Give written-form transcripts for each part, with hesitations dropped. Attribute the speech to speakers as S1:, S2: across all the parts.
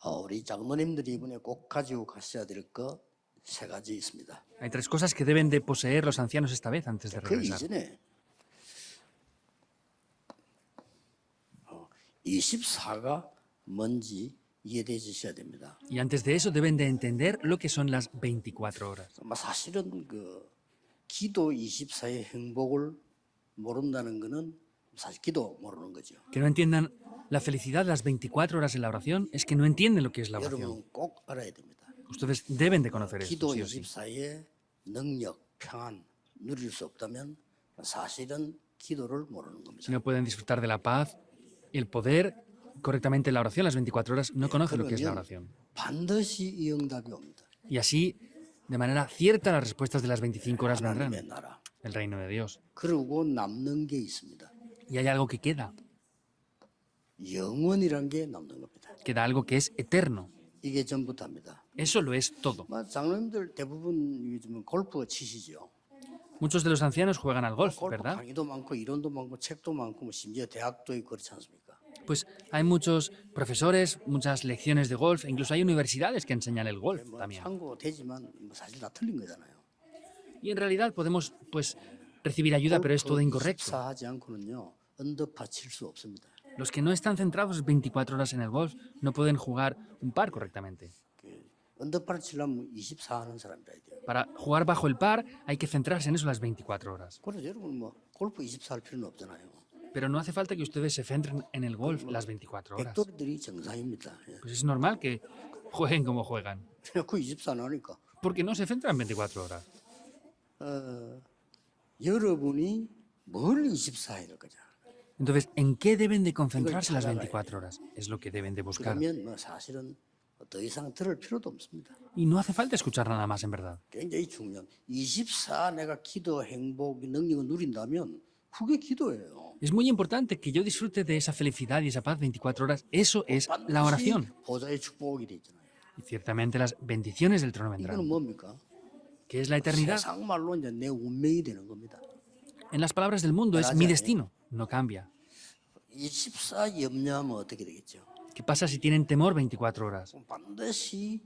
S1: 우리 장로님들이 이번에 꼭 가지고 가셔야 될 거 세 가지 있습니다.
S2: Hay tres cosas que deben de poseer los ancianos esta vez antes de
S1: 그
S2: regresar.
S1: 이전에 24가 뭔지 이해되셔야 됩니다.
S2: Y antes de eso deben de entender lo que son las 24 horas.
S1: 사실은 그 기도 24의 행복을 모른다는 거는 사실 기도 모르는 거죠.
S2: Que no entiendan la felicidad de las 24 horas en la oración es que no entienden lo que es la oración.
S1: 여러분은 꼭 알아야 됩니다.
S2: Ustedes deben de conocer esto,
S1: 기도
S2: sí o sí.
S1: 24의 능력, 평안 누릴 수 없다면 사실은 기도를 모르는 겁니다.
S2: Si no pueden disfrutar de la paz, el poder correctamente en la oración, las 24 horas, no conocen lo que es la oración.
S1: 반드시 이 응답이 옵니다.
S2: Y así, de manera cierta, las respuestas de las 25 horas vendrán.
S1: 하나님의 나라.
S2: El reino de Dios.
S1: 그리고 남는 게 있습니다.
S2: Y hay algo que queda.
S1: 영원이란 게 남는 겁니다.
S2: Queda algo que es eterno.
S1: 이게 전부답니다.
S2: Eso lo es todo.
S1: 장로님들 대부분 요즘은 골프 치시죠.
S2: Muchos de los ancianos juegan al golf,
S1: 골프
S2: ¿verdad?
S1: 강의도 많고 이론도 많고 책도 많고 뭐 심지어 대학도 있고 그렇지 않습니까?
S2: Pues hay muchos profesores, muchas lecciones de golf, e incluso hay universidades que enseñan el golf también.
S1: 참고되지만 사실 다 틀린 거잖아요.
S2: Y en realidad podemos, pues, recibir ayuda, pero es todo incorrecto.
S1: 24하지 않고는요. 언더파 칠 수 없습니다.
S2: Los que no están centrados 24 horas en el golf no pueden jugar un par correctamente.
S1: 언더파를 치려면 24 하는 사람이라 돼요.
S2: Para jugar bajo el par hay que centrarse en eso las 24 horas.
S1: 그래서 여러분 뭐 골프 24 할 필요는 없잖아요.
S2: Pero no hace falta que ustedes se centren en el golf las 24 horas.
S1: 백돌이들이 정상입니다. 예.
S2: Pues es normal que jueguen como juegan.
S1: 그 24 안 하니까
S2: Porque no se centran 24 horas.
S1: 여러분이 뭘 24 해야 될 거냐.
S2: Entonces, ¿en qué deben de concentrarse las 24 horas? Es lo que deben de buscar.
S1: 그러면 뭐 사실은 더 이상 들을 필요도 없습니다.
S2: Y no hace falta escuchar nada más, en verdad.
S1: 굉장히 중요한 24 내가 기도 행복 능력을 누린다면 그게 기도예요.
S2: Es muy importante que yo disfrute de esa felicidad y esa paz 24 horas. Eso es la oración.
S1: 보좌의 축복이 돼 있잖아요.
S2: Y ciertamente las bendiciones del trono
S1: 이거는
S2: vendrán.
S1: 뭡니까?
S2: ¿Qué es la eternidad?
S1: 세상 말로 이제 내 운명이 되는 겁니다.
S2: En las palabras del mundo es mi destino. No cambia.
S1: 24 염려하면 어떻게 되겠죠?
S2: ¿Qué pasa si tienen temor 24 horas?
S1: 반드시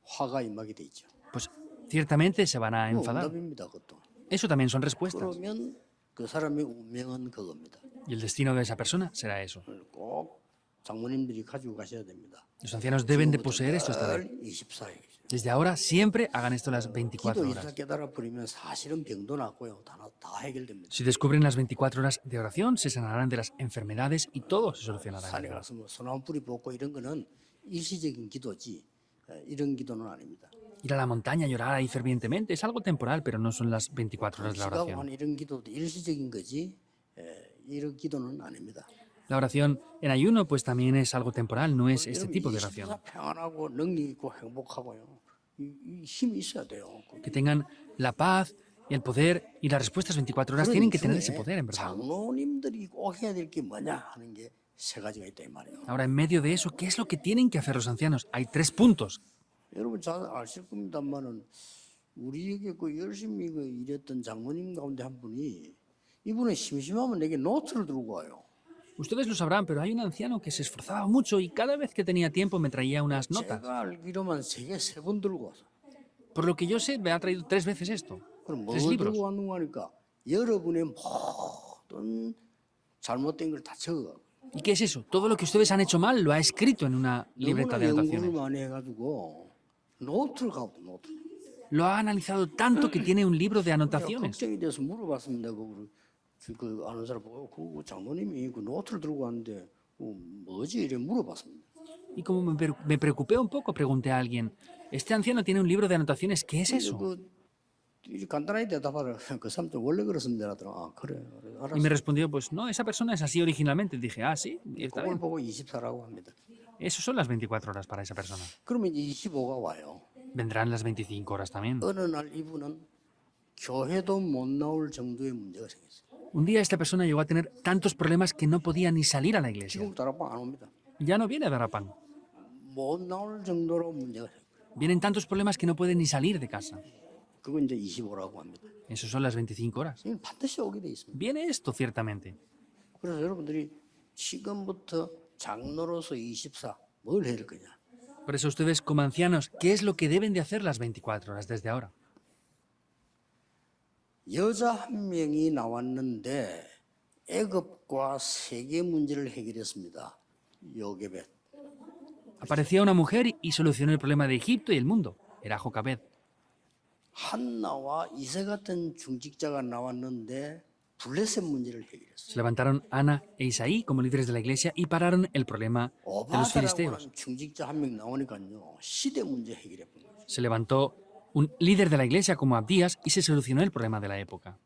S1: 화가 임하게 돼 있죠.
S2: Pues ciertamente se van a enfadar.
S1: 응답입니다, 그것도.
S2: Eso también son respuestas.
S1: 그러면 그 사람의 운명은 그겁니다.
S2: Y el destino de esa persona será eso.
S1: 꼭 장모님들이 가지고 가셔야 됩니다.
S2: Los ancianos deben de poseer esto esta vez.
S1: 24에.
S2: Desde ahora siempre hagan esto las 24
S1: 기도
S2: horas.
S1: 24 깨달아 버리면 사실은 병도 낫고요. 다 해결됩니다.
S2: Si descubren las 24 horas de oración, se sanarán de las enfermedades y todo se solucionará.
S1: 산에 가서 뭐 소나무 뿌리 뽑고 이런 거는 일시적인 기도지 이런 기도는 아닙니다.
S2: Ir a la montaña, llorar ahí fervientemente, es algo temporal, pero no son las 24 horas de la
S1: 시간
S2: oración.
S1: 이런 기도도 일시적인 거지 이런 기도는 아닙니다.
S2: La oración en ayuno, pues también es algo temporal, no es este tipo de oración.
S1: 24 평안하고 능력 있고 행복하고요. 이 힘이 있어야 돼요.
S2: Que tengan la paz, el poder y las respuestas 24 horas tienen que tener ese poder, en verdad.
S1: 장로님들이 꼭 해야 될 게 뭐냐 하는 게 세 가지가 있다 이 말이에요.
S2: Ahora, en medio de eso, ¿qué es lo que tienen que hacer los ancianos? Hay 3 puntos.
S1: 여러분 잘 아실 겁니다만은 우리에게 그 열심히 그 일했던 장모님 가운데 한 분이 이분은 심심하면 내게 노트를 들고 와요.
S2: Ustedes lo sabrán, pero hay un anciano que se esforzaba mucho y cada vez que tenía tiempo me traía unas notas.
S1: 제가 알기로만 세계 3번 들고 와서.
S2: Por lo que yo sé, me ha traído 3 veces esto.
S1: 그럼 뭐
S2: 3 libros.
S1: 들고 왔는가 하니까 여러분의 모든 잘못된 걸 다 적어.
S2: ¿Y qué es eso? Todo lo que ustedes han hecho mal lo ha escrito en una libreta de
S1: 너무나 연구를
S2: anotaciones.
S1: 많이 해가지고 노트를 갖고 노트.
S2: Lo ha analizado tanto que tiene un libro de anotaciones.
S1: 걱정이 돼서 물어봤습니다. 그 아는 사람 보고 그 장모님이 그 노트를 들고 왔는데 뭐지 이래 물어봤습니다.
S2: Y como me preocupé un poco, pregunté a alguien, este anciano tiene un libro de anotaciones, ¿qué es eso?
S1: 이제 간단하게 대답하라. 그 사람 원래 그렇습니다. 하더라. 아 그래.
S2: Y me respondió, pues no, esa persona es así originalmente. Dije, ah, sí, está
S1: 그걸
S2: bien.
S1: 보고 24라고 합니다.
S2: Eso son las 24 horas para esa persona.
S1: 그러면 이제 25가 와요.
S2: Vendrán las 25 horas también.
S1: 어느 날 이분은 교회도 못 나올 정도의 문제가 생겼어요.
S2: Un día esta persona llegó a tener tantos problemas que no podía ni salir a la iglesia.
S1: 지금 다락방 안 옵니다.
S2: Ya no viene a dar a pan.
S1: 못 나올 정도로 문제가 생겼어요.
S2: Vienen tantos problemas que no puede ni salir de casa.
S1: 그건 이제 25라고 합니다.
S2: Eso son las 25 horas.
S1: 이건 반드시 오게 돼 있습니다.
S2: Viene esto, ciertamente.
S1: 그래서 여러분들이 지금부터 장로로서 24 뭘 해야 될 거냐?
S2: Por eso ustedes como ancianos, ¿qué es lo que deben de hacer las 24 horas desde ahora?
S1: 여자 한 명이 나왔는데 애굽과 세계 문제를 해결했습니다. 요게벳.
S2: Aparecía una mujer y solucionó el problema de Egipto y el mundo. Era Jocabed.
S1: 한나와 이세 같은 중직자가 나왔는데 블레셋 문제를 해결했어요.
S2: Se levantaron Ana e Isaí como líderes de la iglesia y pararon el problema de los
S1: 오바다라고
S2: filisteos.
S1: 하는 중직자 한 명 나오니까요. 시대 문제 해결해 본 거죠.
S2: Se levantó un líder de la iglesia como Abdías y se solucionó el problema de la época.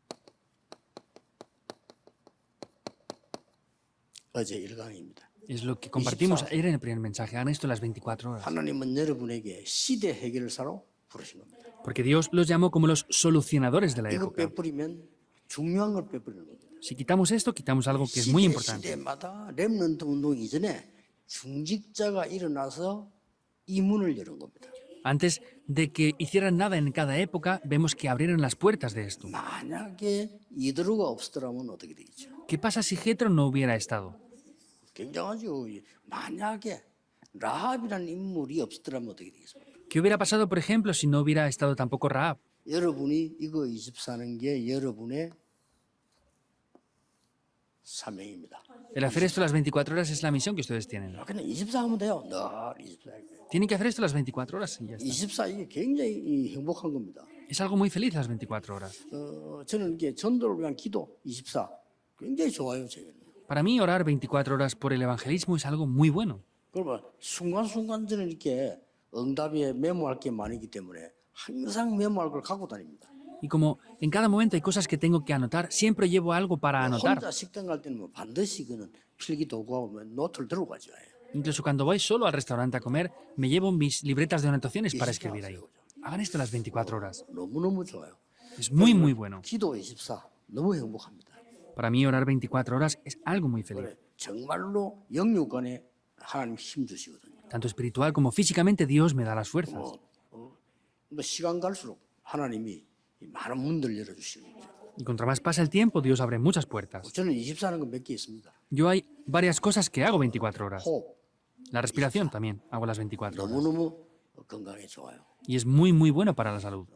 S1: 어제 1강입니다.
S2: Es lo que compartimos ayer en el primer mensaje. Hagan esto las 24 horas.
S1: 하나님은 여러분에게 시대 해결사로 부르신 겁니다.
S2: Porque Dios los llamó como los solucionadores de la
S1: 이거
S2: época.
S1: 빼버리면 중요한 걸 빼버리는 겁니다.
S2: Si quitamos esto, quitamos algo que es muy importante.
S1: 시대마다 렘넌트 운동 이전에 중직자가 일어나서 이 문을 여는 겁니다.
S2: Antes de que hicieran nada en cada época, vemos que abrieron las puertas de esto.
S1: 만약에 이드로가 없었더라면 어떻게 되겠죠?
S2: ¿Qué pasa si Jetro no hubiera estado?
S1: 굉장하죠. 만약에 라합이라는 인물이 없었더라면 어떻게 되겠습니까?
S2: ¿Qué hubiera pasado, por ejemplo, si no hubiera estado tampoco Rahab?
S1: 여러분이 이거 24는 게 여러분의 사명입니다.
S2: El hacer esto las 24 horas es la misión que ustedes tienen.
S1: 그냥 24 하면 돼요. 늘 24.
S2: Tienen que hacer esto las 24 horas y ya está.
S1: 24 이게 굉장히 행복한 겁니다.
S2: Es algo muy feliz las 24 horas.
S1: 저는 이게 전도를 위한 기도 24 굉장히 좋아요, 제게는.
S2: Para mí, orar 24 horas por el evangelismo es algo muy bueno.
S1: 그러면 순간순간 저는 이렇게 응답에 메모할 게 많기 때문에 항상 메모할 걸 갖고 다닙니다.
S2: Y como en cada momento hay cosas que tengo que anotar, siempre llevo algo para anotar.
S1: 혼자 식당 갈 때는 뭐 반드시 그는 필기 도구하고 노트를 들고 가죠.
S2: Incluso cuando voy solo al restaurante a comer, me llevo mis libretas de anotaciones para escribir ahí. Hagan esto las 24 horas.
S1: 너무너무 좋아요.
S2: Es muy, muy bueno.
S1: 기도 24 너무 행복합니다.
S2: Para mí, orar 24 horas es algo muy feliz.
S1: 그래, 정말로 영육간에 하나님 힘 주시거든요.
S2: Tanto espiritual como físicamente, Dios me da las fuerzas.
S1: 뭐 시간 갈수록 하나님이 이 많은 문들 열어주시는 거죠.
S2: Y contra más pasa el tiempo, Dios abre muchas puertas.
S1: 저는 24는 거 몇 개 있습니다.
S2: Yo hay varias cosas que hago 24 horas.
S1: 호흡
S2: La respiración también hago las 24 horas.
S1: 너무너무 건강에 좋아요.
S2: Y es muy, muy bueno para la salud.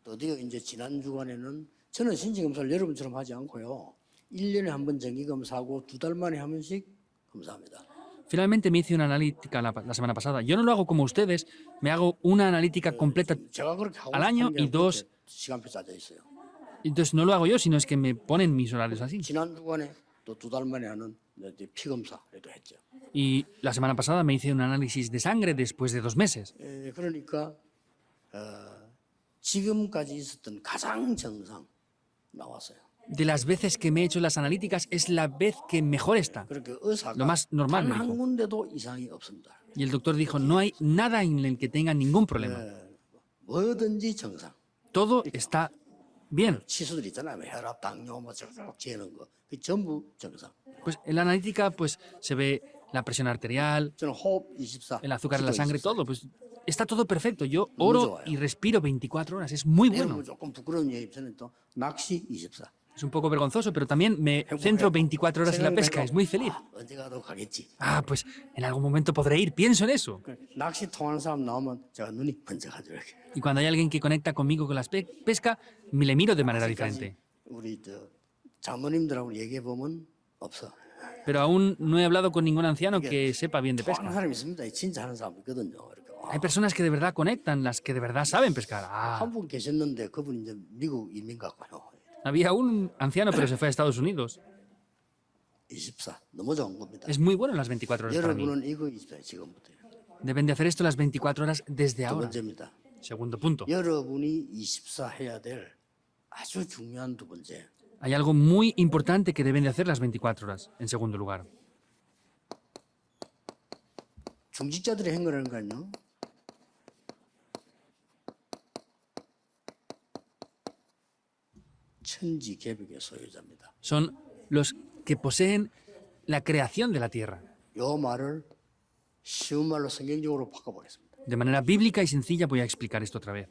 S1: 드디어 이제 지난 주간에는 저는 신진검사를 여러분처럼 하지 않고요. 1년에 한 번 정기검사하고 2달 만에 한 번씩 검사합니다.
S2: Finalmente me hice una analítica la semana pasada. Yo no lo hago como ustedes, me hago una analítica completa.
S1: 제가 그렇게 하고
S2: al año y dos-
S1: 시간표 짜져 있어요.
S2: Entonces no lo hago yo, sino es que me ponen mis horarios así.
S1: 지난 주간에 또 2달 만에 하는 이제 피검사도 했죠.
S2: Y la semana pasada me hice un análisis de sangre después de 2 meses.
S1: 그러니까 지금까지 있었던 가장 정상 나왔어요.
S2: De las veces que me he hecho las analíticas, es la vez que mejor está.
S1: 그렇게 의사가
S2: Lo más normal, me
S1: 단 한
S2: dijo.
S1: 군데도 이상이 없습니다.
S2: Y el doctor dijo, no hay nada en el que tenga ningún problema.
S1: 뭐든지 정상.
S2: Todo está bien.
S1: 치수들 있잖아요. 뭐 혈압, 당뇨, 뭐 저쪽 재는 거, 그 전부 정상.
S2: Pues en la analítica pues se ve la presión arterial,
S1: 저는 호흡 24,
S2: el azúcar en la
S1: 기도
S2: sangre,
S1: 24.
S2: todo. Pues está todo perfecto. Yo oro y respiro 24 horas. Es muy
S1: 내가
S2: bueno.
S1: 뭐 조금 부끄러운 얘기 저는 또 낚시 24.
S2: Es un poco vergonzoso, pero también me centro 24 horas en la pesca. Es muy feliz.
S1: 언제 가도 가겠지.
S2: Pues en algún momento podré ir. Pienso en eso.
S1: 그 낚시 통하는 사람 나오면 제가 눈이 번쩍하죠. 이렇게.
S2: Y cuando hay alguien que conecta conmigo con la pesca, me le miro de manera diferente.
S1: 우리 장모님들하고 얘기해 보면 없어.
S2: Pero aún no he hablado con ningún anciano que sepa bien de
S1: 통하는
S2: pesca.
S1: 사람이 있습니다. 진짜 하는 사람 있거든요. 이렇게.
S2: Hay personas que de verdad conectan, las que de verdad saben pescar.
S1: 한 분 계셨는데 그분이 이제 미국 이민 갔고요.
S2: Había un anciano, pero se fue a Estados Unidos.
S1: 24 너무 좋은 겁니다.
S2: Es muy bueno las 24 horas para mí.
S1: 여러분은 이거 24 지금부터.
S2: Deben de hacer esto las 24 horas desde
S1: 두
S2: ahora.
S1: 번째입니다.
S2: Segundo punto.
S1: 여러분이 24 해야 될 아주 중요한 두 번째.
S2: Hay algo muy importante que deben de hacer las 24 horas, en segundo lugar.
S1: 중직자들이 한 거라는 거는요. 천지 개벽의 소유자입니다.
S2: Son los que poseen la creación de la tierra.
S1: 요 말을 쉬운 말로 성경적으로 바꿔보겠습니다.
S2: De manera bíblica y sencilla voy a explicar esto otra vez.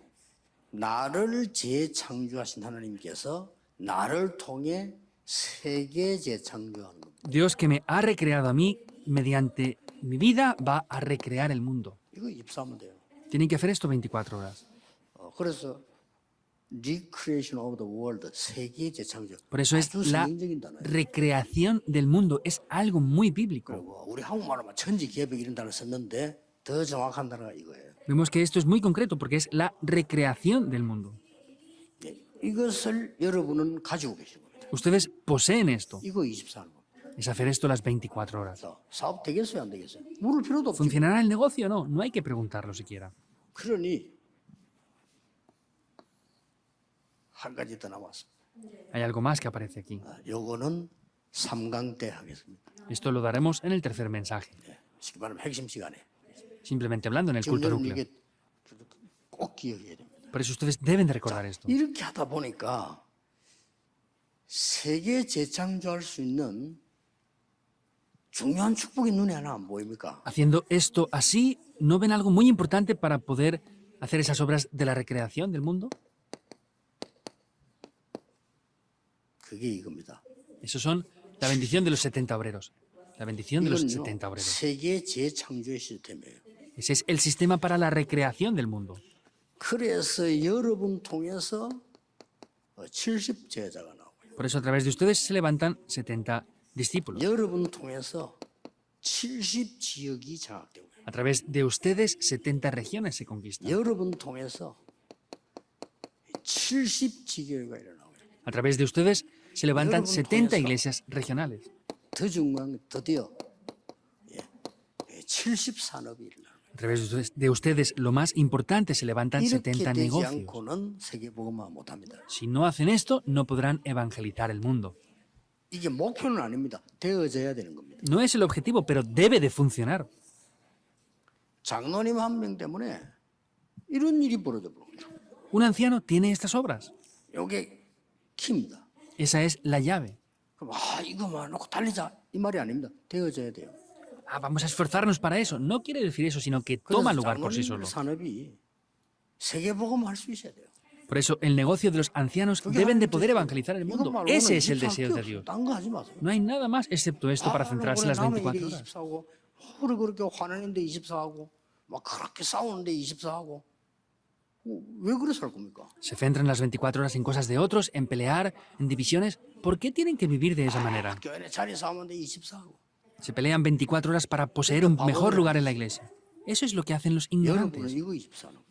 S1: 나를 재창조하신 하나님께서 나를 통해 세계 재창조하는 겁니다.
S2: Dios que me ha recreado a mí, mediante mi vida, va a recrear el mundo.
S1: 이거 이거 24하면 돼요.
S2: Tienen que hacer esto 24 horas.
S1: 그래서 Recreation of the World, 세계 재창조.
S2: Por eso es
S1: 아주
S2: la
S1: 성경적인 단어예요.
S2: recreación del mundo. Es algo muy bíblico.
S1: 그리고 우리 한국말로만 천지개벽 이런 단어를 썼는데 더 정확한 단어가 이거예요.
S2: Vemos que esto es muy concreto porque es la recreación del mundo.
S1: 예, 이것을 여러분은 가지고 계신 겁니다.
S2: Ustedes poseen esto.
S1: 이거 24하는 겁니다.
S2: Es hacer esto las 24 horas.
S1: 사업 되겠어요, 안 되겠어요? 물을 필요도 없죠.
S2: ¿Funcionará el negocio o no? No hay que preguntarlo siquiera.
S1: 그러니 한 가지 더 남았습니다.
S2: Hay algo más que aparece aquí.
S1: 요거는 3강 때 하겠습니다.
S2: Esto lo daremos en el tercer mensaje.
S1: 쉽게 말하면 핵심 시간에.
S2: Simplemente hablando en el
S1: 지금
S2: culto
S1: 여러분
S2: núcleo.
S1: 이게 꼭 기억해야 됩니다.
S2: Por eso ustedes deben de recordar esto.
S1: 이렇게 하다 보니까 세계 재창조할 수 있는 중요한 축복이 눈에 하나 안 보입니까?
S2: Haciendo esto así, ¿no ven algo muy importante para poder hacer esas obras de la recreación del mundo?
S1: 그게 이겁니다.
S2: Esos son la bendición de los 70 obreros. La bendición de los
S1: 이건요,
S2: 70 obreros.
S1: 세계 재창조의 시스템이에요.
S2: Ese es el sistema para la recreación del mundo.
S1: 그래서 여러분 통해서 70 제자가 나오고요.
S2: Por eso a través de ustedes se levantan 70 discípulos.
S1: 여러분 통해서 70 지역이 장악되고요.
S2: A través de ustedes 70 regiones se conquistan.
S1: 여러분 통해서 70 지교회가 일어나고요.
S2: A través de ustedes se levantan
S1: 여러분
S2: 70
S1: 통해서
S2: iglesias regionales.
S1: 더 중요한 게 드디어 70 산업이 일어나고요.
S2: A través de ustedes, lo más importante, se levantan
S1: 이렇게
S2: 70
S1: 되지
S2: negocios.
S1: 않고는 세계복음화 못합니다.
S2: Si no hacen esto, no podrán evangelizar el mundo.
S1: 이게 목표는 아닙니다. 되어져야 되는 겁니다.
S2: No es el objetivo, pero debe de funcionar.
S1: 장로님 한 명 때문에 이런 일이 벌어져 버립니다.
S2: Un anciano tiene estas obras.
S1: 이게 키입니다.
S2: Esa es la llave.
S1: 그럼 이거만 놓고 달리자 이 말이 아닙니다. 되어져야 돼요.
S2: Vamos a esforzarnos para eso. No quiere decir eso, sino que toma lugar por sí solo.
S1: 산업이 세계복음 할 수 있어야 돼요.
S2: Por eso, el negocio de los ancianos deben de poder evangelizar el mundo. Ese es el deseo de Dios.
S1: 딴거 하지 마세요.
S2: No hay nada más excepto esto para centrarse en las 24 horas.
S1: 24하고 우리 그렇게 화내는데 24하고 막 그렇게 싸우는데 24하고 왜 그래 살 겁니까?
S2: Se centran las 24 horas en cosas de otros, en pelear, en divisiones. ¿Por qué tienen que vivir de esa manera?
S1: 교회 자리 싸우는데 24하고
S2: Se pelean 24 horas para poseer un mejor lugar en la iglesia. Eso es lo que hacen los
S1: 여러분은
S2: ignorantes.
S1: 이거 24하고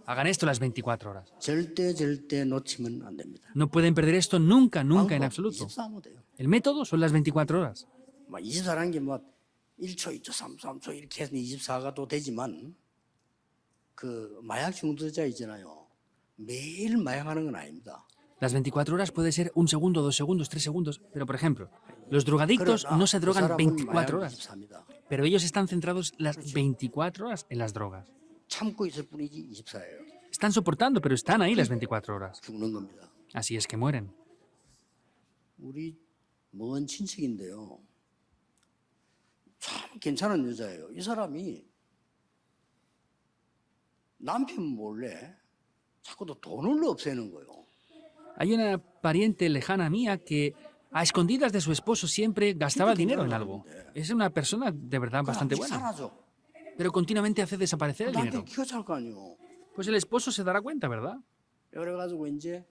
S2: Hagan esto las 24 horas.
S1: 절대 놓치면 안 됩니다.
S2: No pueden perder esto nunca, nunca en
S1: 방법
S2: absoluto.
S1: 24하면 돼요.
S2: El método son las 24 horas.
S1: 막 24라는 게 막 1초, 2초, 3초 이렇게 해서 24가 또 되지만 그 마약 중독자 있잖아요. 매일 마약하는 건 아닙니다.
S2: Las 24 horas puede ser un segundo, 2 segundos, 3 segundos. Pero, por ejemplo, los drogadictos no se drogan 24 horas.
S1: 24입니다.
S2: Pero ellos están centrados las 24 horas en las drogas.
S1: 참고 있을 뿐이지 24예요.
S2: Están soportando, pero están ahí las 24 horas.
S1: 죽는 겁니다.
S2: Así es que mueren.
S1: 우리 먼 친척인데요. 참 괜찮은 여자예요. 이 사람이 남편 몰래 자꾸 돈을 없애는 거예요.
S2: Hay una pariente lejana mía que a escondidas de su esposo siempre gastaba dinero en algo. Es una persona de verdad bastante buena,
S1: 사라져.
S2: pero continuamente hace desaparecer el
S1: 남편
S2: dinero.
S1: 기가 찰 거 아니에요.
S2: Pues el esposo se dará cuenta, ¿verdad?
S1: 그래가지고 이제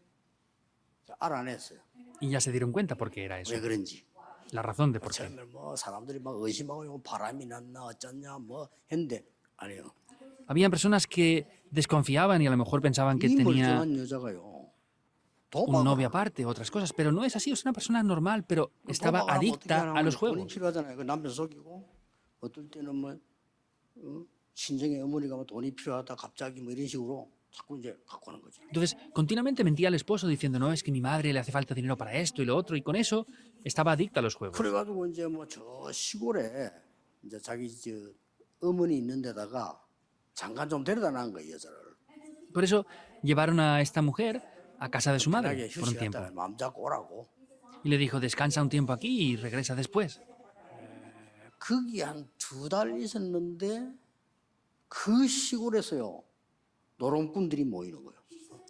S1: 알아냈어요.
S2: Y ya se dieron cuenta por qué era eso.
S1: 왜 그런지.
S2: La razón de por qué.
S1: 처음에 뭐 사람들이 막 의심하고 이거 바람이 났나 어쩌냐 뭐 했는데 아니에요.
S2: Habían personas que desconfiaban y a lo mejor pensaban que
S1: 이
S2: tenía
S1: 멀쩡한 여자가요.
S2: un novio aparte, otras cosas, pero no es así, es una persona normal, pero estaba adicta a los
S1: 돈이
S2: juegos.
S1: 필요하잖아요. 그 남편 속이고 어떨 때는 뭐 친정의 어머니가 뭐 돈이 필요하다 갑자기 뭐 이런 식으로 자꾸 이제 갖고 오는 거죠.
S2: Entonces, continuamente mentía al esposo diciendo, no, es que mi madre le hace falta dinero para esto y lo otro, y con eso estaba adicta a los juegos.
S1: 그래가지고 이제 뭐 저 시골에 이제 자기 저 어머니 있는 데다가 잠깐 좀 데려다 놔은 거예요, 여자를.
S2: Por eso llevaron a esta mujer a casa de su madre
S1: 편하게
S2: por un tiempo.
S1: 휴식했다 마음 잡고 오라고.
S2: Y le dijo, descansa un tiempo aquí y regresa después.
S1: 거기 한 2달 있었는데 그 시골에서요 노름꾼들이 모이는 거예요.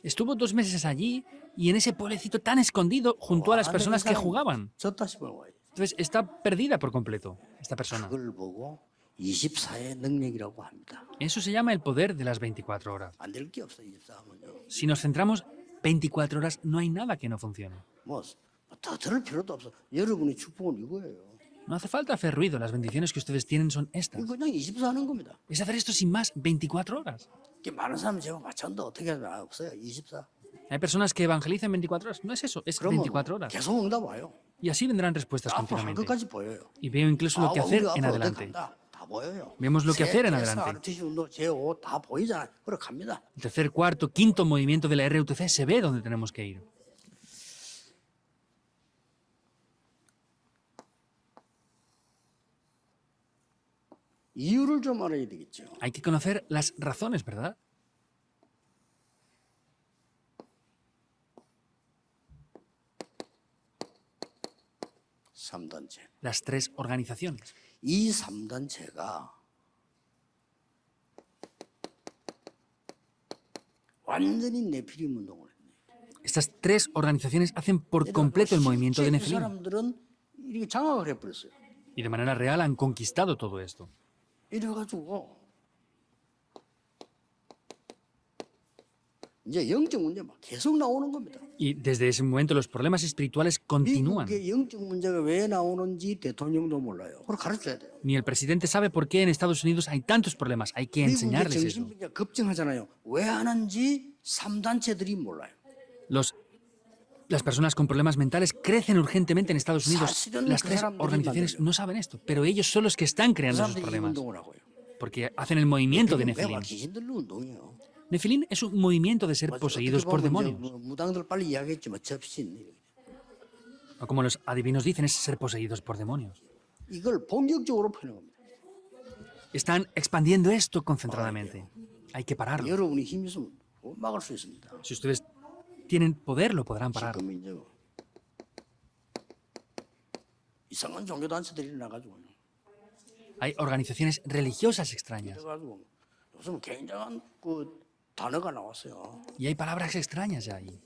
S2: Estuvo 2 meses allí y en ese pueblecito tan escondido junto a las personas que jugaban.
S1: 졌다 싶어요.
S2: Entonces está perdida por completo esta persona.
S1: 그걸 보고 24의 능력이라고 합니다.
S2: Eso se llama el poder de las 24 horas.
S1: 안 될 게 없어요. 24하면요.
S2: Si nos centramos 24 horas, no hay nada que no funcione.
S1: 뭐더 들을 필요도 없어. 여러분의 축복은 이거예요.
S2: No hace falta hacer ruido, las bendiciones que ustedes tienen son estas.
S1: 이거 그냥 24 하는 겁니다.
S2: Es hacer esto sin más, 24 horas.
S1: 이게 많은 사람이 제가 맞췄는데 어떻게 하면 없어요. 24.
S2: Hay personas que evangelizan 24 horas. No es eso, es
S1: 그러면
S2: 24 horas.
S1: 계속 응답 와요.
S2: Y así vendrán respuestas
S1: 앞으로 할
S2: continuamente.
S1: 것까지 보여요.
S2: Y veo incluso lo que hacer en adelante.
S1: 다 보여요.
S2: Vemos lo que hacer en adelante.
S1: RTC 운동 제5 다 보이잖아요. 그래 갑니다.
S2: El tercer, cuarto, quinto movimiento de la RUTC se ve dónde tenemos que ir.
S1: 이유를 좀 알아야 되겠죠.
S2: Hay que conocer las razones, ¿verdad?
S1: 삼단체.
S2: Las tres organizaciones.
S1: 이 3단체가 완전히 네피림 운동을 했네.
S2: Estas tres organizaciones hacen por completo el movimiento de
S1: 실제 그
S2: Nefilim.
S1: 사람들은 이렇게 장악을 해버렸어요.
S2: Y de manera real han conquistado todo esto.
S1: 이래가지고 이제 영적 문제 막 계속 나오는 겁니다.
S2: Y desde ese momento los problemas espirituales continúan.
S1: 미국의 영적 문제가 왜 나오는지 대통령도 몰라요. 그걸 가르쳐야 돼요.
S2: Ni el presidente sabe por qué en Estados Unidos hay tantos problemas. Hay que
S1: 미국의
S2: enseñarles eso.
S1: 정신병자 급증하잖아요. 왜 하는지 3단체들이 몰라요.
S2: Las personas con problemas mentales crecen urgentemente en Estados Unidos.
S1: 사실은
S2: Las
S1: 그
S2: tres
S1: 사람들이
S2: organizaciones
S1: 만들어요.
S2: no saben esto, pero ellos son los que están
S1: 그
S2: creando esos
S1: 사람들이 이
S2: problemas.
S1: 운동을 하고요.
S2: Porque hacen el movimiento de
S1: 매가
S2: Nefilim.
S1: 귀신들로 운동이에요.
S2: Nefilim es un movimiento de ser
S1: 어떻게
S2: poseídos por
S1: 보면 이제
S2: demonios.
S1: 무당들 빨리 이야기했지만 접신
S2: O como los adivinos dicen, es ser poseídos por demonios.
S1: 이걸 본격적으로 펴는 겁니다.
S2: Están expandiendo esto concentradamente. Hay que pararlo.
S1: 여러분이 힘이 있으면 막을 수 있습니다.
S2: Si ustedes tienen poder, lo podrán parar.
S1: 지금 이제 이상한 종교 단체들이 나가지고
S2: Hay organizaciones religiosas extrañas.
S1: 그래가지고 요즘 굉장한 그 단어가 나왔어요.
S2: Y hay palabras extrañas ya ahí.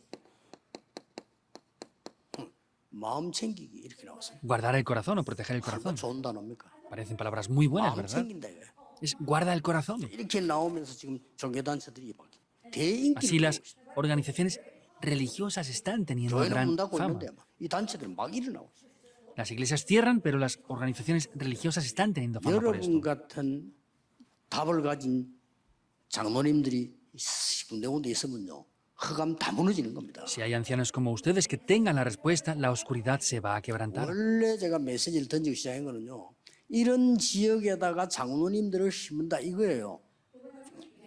S1: 마음 챙기기 이렇게 나왔어요.
S2: Guardar el corazón o proteger el
S1: 그거
S2: corazón.
S1: 좋은 단어입니까?
S2: Parecen palabras muy buenas,
S1: 마음
S2: ¿verdad?
S1: 챙긴다 이거예요.
S2: Es guarda el corazón.
S1: 이렇게 나오면서 지금 종교 단체들이 막 대인기를
S2: Así las
S1: 끌고 있어요.
S2: organizaciones religiosas están teniendo
S1: 교회는
S2: gran
S1: 문 닫고
S2: fama.
S1: 있는데 이 단체들은 막 일어나고 있어요.
S2: Las iglesias cierran, pero las organizaciones religiosas están teniendo fama por
S1: 여러분
S2: esto.
S1: 같은 답을 가진 장로님들이 군데군데 있으면요 흑암 다 무너지는 겁니다.
S2: Si hay ancianos como ustedes que tengan la respuesta, la oscuridad se va a quebrantar.
S1: 원래 제가 메시지를 던지기 시작한 거는요 이런 지역에다가 장로님들을 심는다 이거예요.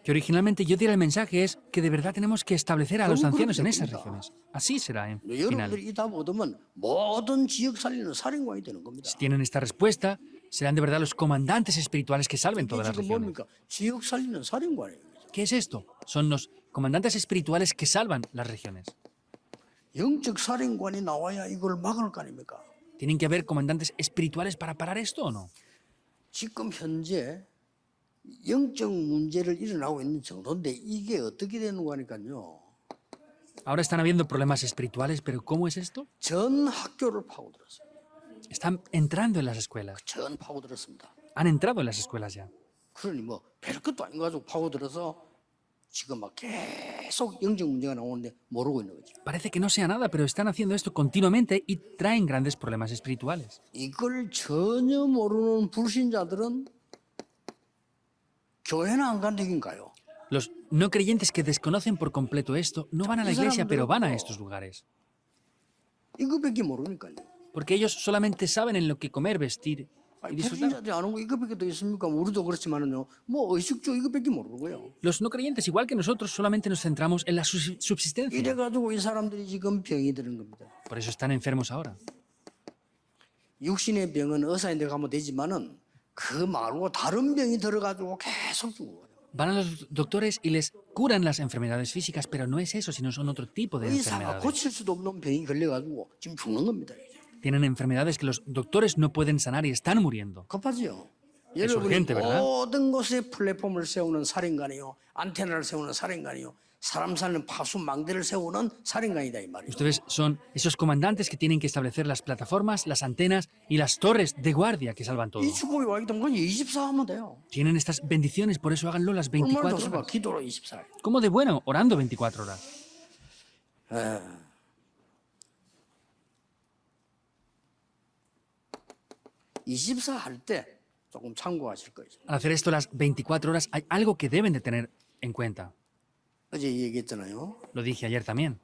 S2: Que originalmente yo diera el mensaje es que de verdad tenemos que establecer a los ancianos en esas regiones. Así será en final.
S1: 여러분들이 이 답 얻으면 모든 지역 살리는 사령관이 되는 겁니다.
S2: Si tienen esta respuesta, serán de verdad los comandantes espirituales que salven
S1: 이게
S2: todas las
S1: 지금
S2: regiones.
S1: 뭡니까? 지역 살리는 사령관이에요.
S2: ¿Qué es esto? Son los comandantes espirituales que salvan las regiones.
S1: 영적 사령관이 나와야 이걸 막을 거 아닙니까?
S2: ¿Tienen que haber comandantes espirituales para parar esto o no?
S1: 지금 현재 영적 문제를 일어나고 있는 정도인데 이게 어떻게 되는 거니까요.
S2: Ahora están habiendo problemas espirituales, pero ¿cómo es esto?
S1: 전 학교를 파고들었어요.
S2: Están entrando en las escuelas.
S1: 전 파고들었습니다.
S2: Han entrado en las escuelas ya.
S1: 그러니 뭐 별것도 아닌 거 가지고 파고들어서 지금 막 계속 영적 문제가 나오는데 모르고 있는 거죠.
S2: Parece que no sea nada, pero están haciendo esto continuamente y traen grandes problemas espirituales.
S1: 이걸 전혀 모르는 불신자들은 교회는 안 간다긴가요?
S2: Los no creyentes que desconocen por completo esto no van a la iglesia, pero van a estos lugares.
S1: 이거밖에 모르니까요.
S2: Porque ellos solamente saben en lo que comer, vestir y disfrutar.
S1: 불신자들이 아는 거 이거밖에 더 있습니까? 우리도 그렇지만은요. 뭐 의식주 이거밖에 모르는 거예요.
S2: Los no creyentes, igual que nosotros, solamente nos centramos en la subsistencia.
S1: 이래가지고 이 사람들이 지금 병이 드는 겁니다.
S2: Por eso están enfermos ahora.
S1: 육신의 병은 의사인데 가면 되지만은 그 말고 다른 병이 들어가지고 계속 죽어요.
S2: Van a los doctores y les curan las enfermedades físicas, pero no es eso, sino son otro tipo de
S1: 의사가
S2: enfermedades.
S1: 고칠 수도 없는 병이 걸려가지고 지금 죽는 겁니다. 이제.
S2: Tienen enfermedades que los doctores no pueden sanar y están muriendo.
S1: 급하지요.
S2: Es
S1: 여러분이
S2: urgente, ¿verdad?
S1: 모든 곳에 플랫폼을 세우는 살인관이요, 안테나를 세우는 살인관이요, 사람 사는 파수 망대를 세우는 살인관이다 이 말이에요.
S2: Ustedes son esos comandantes que tienen que establecer las plataformas, las antenas y las torres de guardia que salvan todo.
S1: 이 축복이 와 있던 건 24 하면 돼요.
S2: Tienen estas bendiciones, por eso háganlo las
S1: 얼마나
S2: 24
S1: 좋습니까?
S2: horas.
S1: 기도로 24.
S2: ¿Cómo de bueno? Orando 24 horas.
S1: 24 할 때 조금 참고하실 거예요.
S2: Al hacer esto las 24 horas hay algo que deben de tener en cuenta.
S1: 어제 얘기했잖아요.
S2: Lo dije ayer también.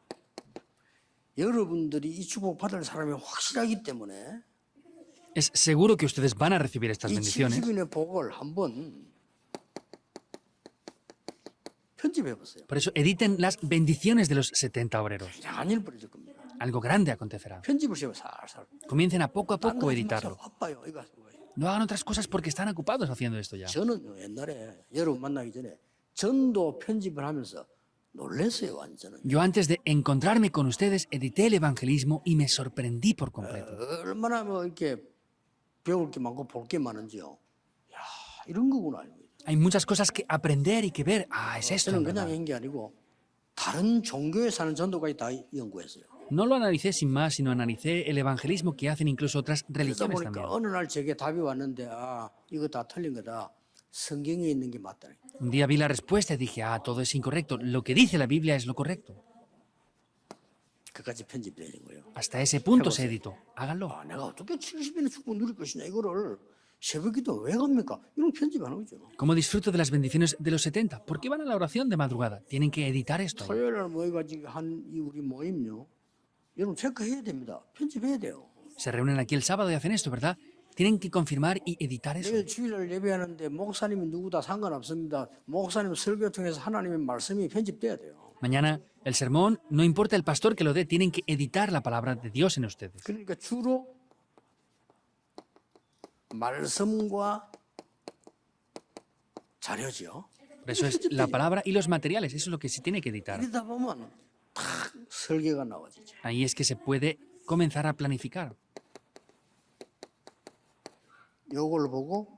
S1: 여러분들이 이 축복 받을 사람이 확실하기 때문에
S2: Es seguro que ustedes van a recibir estas
S1: 이
S2: bendiciones.
S1: 70인의 복을 한번 편집해 보세요.
S2: Por eso editen las bendiciones de los 70 obreros.
S1: 이상한 일 벌어질 겁니다.
S2: Algo grande acontecerá.
S1: 편집을 시켜 살살.
S2: Comiencen a poco
S1: 딴 거 하지
S2: editarlo.
S1: 마세요. 바빠요. 이거 하는 거예요.
S2: No hagan otras cosas porque están ocupados haciendo esto ya.
S1: 저는 옛날에 여러분 만나기 전에 전도 편집을 하면서 놀랐어요, 완전히.
S2: Yo antes de encontrarme con ustedes edité el evangelismo y me sorprendí por completo.
S1: 얼마나 뭐 이렇게 배울 게 많고 볼 게 많은지요. 야, 이런 거구나.
S2: Hay muchas cosas que aprender y que ver. Ah, es esto.
S1: 저는
S2: en
S1: 그냥
S2: verdad.
S1: 한 게 아니고 다른 종교에 사는 전도까지 다 연구했어요.
S2: No lo analicé sin más, sino analicé el evangelismo que hacen incluso otras
S1: 그러다
S2: religiones
S1: 보니까
S2: también.
S1: 어느 날 제게 답이 왔는데 아 이거 다 틀린 거다. 성경에 있는 게 맞다.
S2: Un día vi la respuesta y dije, ah, todo es incorrecto. Lo que dice la Biblia es lo correcto.
S1: 그까지 편집되는 거예요.
S2: Hasta ese punto se editó. Háganlo.
S1: 아 내가 어떻게 70인의 축복 누릴 것이냐 이거를 새벽기도 왜 갑니까? 이런 편집하는 거죠.
S2: ¿Cómo disfruto de las bendiciones de los 70? ¿Por qué van a la oración de madrugada? Tienen que editar esto.
S1: 토요일 날 모여가지고 한 이 우리 모임요. 여러분 체크해야 됩니다. 편집해야 돼요.
S2: Se reúnen aquí el sábado y hacen esto, ¿verdad? Tienen que confirmar y editar eso.
S1: 내일 주일날 예배하는데 목사님이 누구다 상관없습니다. 목사님 설교 통해서 하나님의 말씀이 편집돼야 돼요.
S2: Mañana el sermón, no importa el pastor que lo dé, tienen que editar la palabra de Dios en ustedes.
S1: 그러니까 주로 말씀과 자료죠.
S2: Por eso es la palabra y los materiales, eso es lo que se tiene que editar.
S1: 이러다 보면 탁 설계가 나와지죠.
S2: Ahí es que se puede comenzar a planificar.
S1: 요걸 보고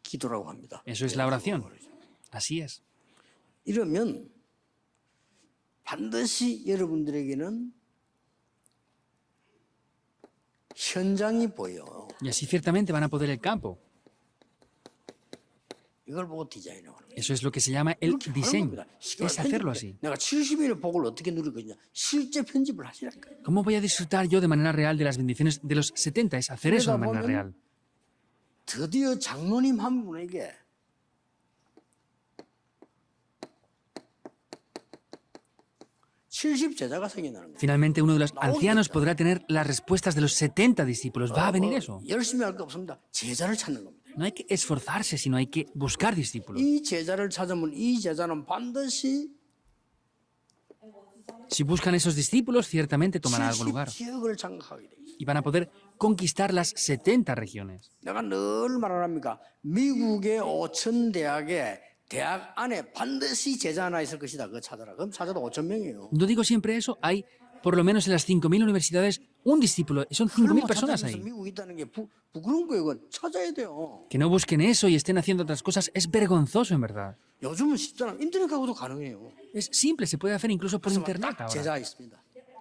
S1: 기도라고 합니다.
S2: Eso es la oración. Así es.
S1: 이러면 반드시 여러분들에게는 현장이 보여.
S2: Y así ciertamente van a poder el campo.
S1: 이걸 보고 디자인하는 거예요.
S2: Eso es lo que se llama el
S1: 이렇게 하는
S2: diseño.
S1: 겁니다. 시간을
S2: Es hacerlo
S1: 편집해.
S2: así.
S1: 내가 70일의 복을 어떻게 누릴 것이냐. 실제 편집을 하시라니까요.
S2: ¿Cómo voy a disfrutar yo de manera real de las bendiciones de los 70? Es hacer eso de manera real.
S1: 드디어 장로님 한 분에게 (70) 제자가 생겨나는 거예요.
S2: Finalmente uno de los ancianos podrá tener las respuestas de los 70 discípulos. Va a venir eso.
S1: 열심히 할 거 없습니다. 제자를 찾는 겁니다.
S2: No hay que esforzarse, sino hay que buscar discípulos.
S1: 이 제자를 찾으면 이 제자는 반드시
S2: Si buscan esos discípulos, ciertamente tomará algún
S1: 70
S2: lugar
S1: 지역을 장악하게 돼 있어요.
S2: y van a poder conquistar las 70 regiones.
S1: 내가 늘 말합니까? 미국의 5천 대학에 대학 안에 반드시 제자 하나 있을 것이다. 그거 찾아라. 그럼 찾아도 5천 명이에요.
S2: No digo siempre eso, hay por lo menos en las 5.000 universidades un discípulo, son 5.000 personas
S1: 찾아서
S2: ahí.
S1: 미국에 있다는 게 부끄러운 거예요. 그건 찾아야 돼요.
S2: Que no busquen eso y estén haciendo otras cosas es vergonzoso en verdad.
S1: 요즘은 쉽잖아. 인터넷 가고도 가능해요.
S2: Es simple, se puede hacer incluso por
S1: 그래서
S2: internet
S1: 딱
S2: ahora.
S1: 제자 있습니다.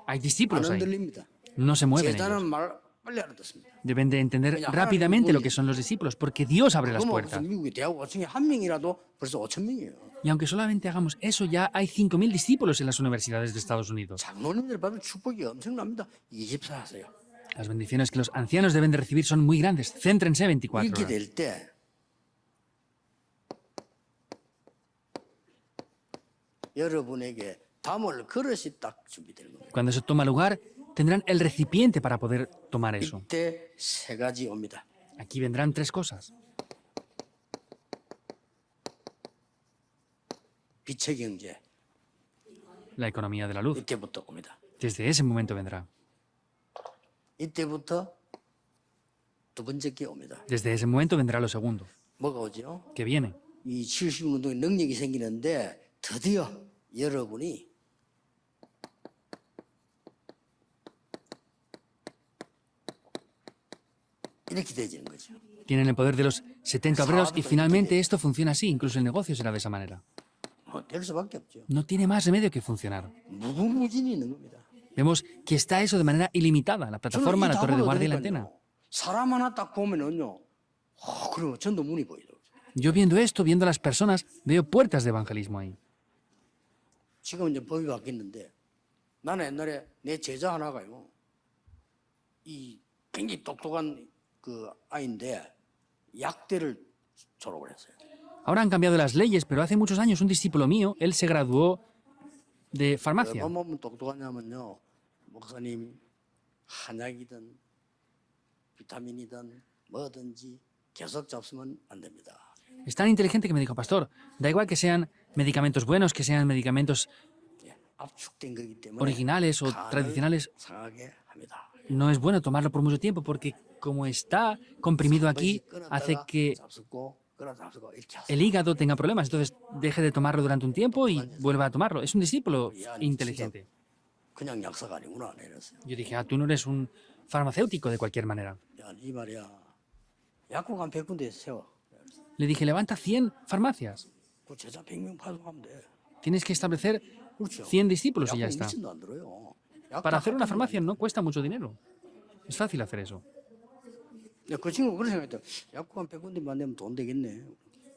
S2: Hay
S1: 안
S2: discípulos ahí,
S1: 흔들립니다.
S2: no se mueven ellos.
S1: 제자는 말 빨리 알아듣습니다.
S2: Deben de entender rápidamente lo que son los discípulos, porque Dios abre las
S1: 그러면
S2: puertas.
S1: 무슨 미국의 대학 5층에 한 명이라도 벌써 5천 명이에요.
S2: Y aunque solamente hagamos eso, ya hay 5.000 discípulos en las universidades de Estados Unidos.
S1: 장로님들 받을 축복이 엄청납니다. 24 하세요.
S2: Las bendiciones que los ancianos deben de recibir son muy grandes. Céntrense 24
S1: 이렇게
S2: horas.
S1: 될 때 여러분에게 담을 그릇이 딱 준비되는 겁니다.
S2: Cuando eso toma lugar, tendrán el recipiente para poder tomar eso.
S1: 이때 세 가지 옵니다.
S2: Aquí vendrán tres cosas.
S1: 빛의 경제
S2: La economía de la luz.
S1: 이때부터 옵니다.
S2: Desde ese momento vendrá.
S1: 이때부터 두 번째 게 옵니다.
S2: Desde ese momento vendrá lo segundo,
S1: 뭐가 오죠?
S2: que viene.
S1: 이 70운동에 능력이 생기는데 드디어 여러분이 이렇게 되지는 거죠.
S2: Tienen el poder de los 70 obreros y finalmente esto funciona así. Incluso el negocio será de esa manera.
S1: 될 수밖에 없죠.
S2: No tiene más remedio que funcionar.
S1: 무궁무진이 있는 겁니다.
S2: Vemos que está eso de manera ilimitada, la plataforma,
S1: 저는 이
S2: la torre de
S1: 답을
S2: guardia y la antena.
S1: 얻으니까요. 사람 하나 딱 보면은요. 그러면 전도 문이 보이더라고요.
S2: Yo viendo esto, viendo a las personas, veo puertas de evangelismo ahí.
S1: 지금 이제 법이 바뀌었는데 나는 옛날에 내 제자 하나가요. 이 굉장히 똑똑한 그 아이인데 약대를 졸업을 했어요.
S2: Ahora han cambiado las leyes, pero hace muchos años un discípulo mío, él se graduó de farmacia.
S1: 얼마나 똑똑하냐면요. 목사님 한약이든 비타민이든 뭐든지 계속 잡수면 안 됩니다.
S2: Es tan inteligente que me dijo, pastor, da igual que sean medicamentos buenos, que sean medicamentos
S1: 예, 압축된 거기 때문에
S2: originales o
S1: 간을
S2: tradicionales,
S1: 상하게 합니다.
S2: no es bueno tomarlo por mucho tiempo porque como está comprimido aquí, hace que
S1: 잡수고 끊어 잡수고 이렇게 하세요.
S2: el hígado tenga problemas. Entonces deje de tomarlo durante un tiempo y vuelva a tomarlo. Es un discípulo inteligente.
S1: 그냥 약사가 아니구나 이랬어요.
S2: Yo dije, tú no eres un farmacéutico de cualquier manera.
S1: 야, 이 말이야. 약국 한 100군데 세워.
S2: Le dije, levanta 100 farmacias.
S1: 그 제자 100명 파송하면 돼.
S2: Tienes que establecer
S1: 그렇죠.
S2: 100 discípulos y ya
S1: 약국
S2: está.
S1: 미친도 안 들어요.
S2: Para hacer una farmacia no cuesta mucho dinero. Es fácil hacer eso.
S1: 그 친구 그런 생각했다. 약국 한 100군데만 내면 돈 되겠네.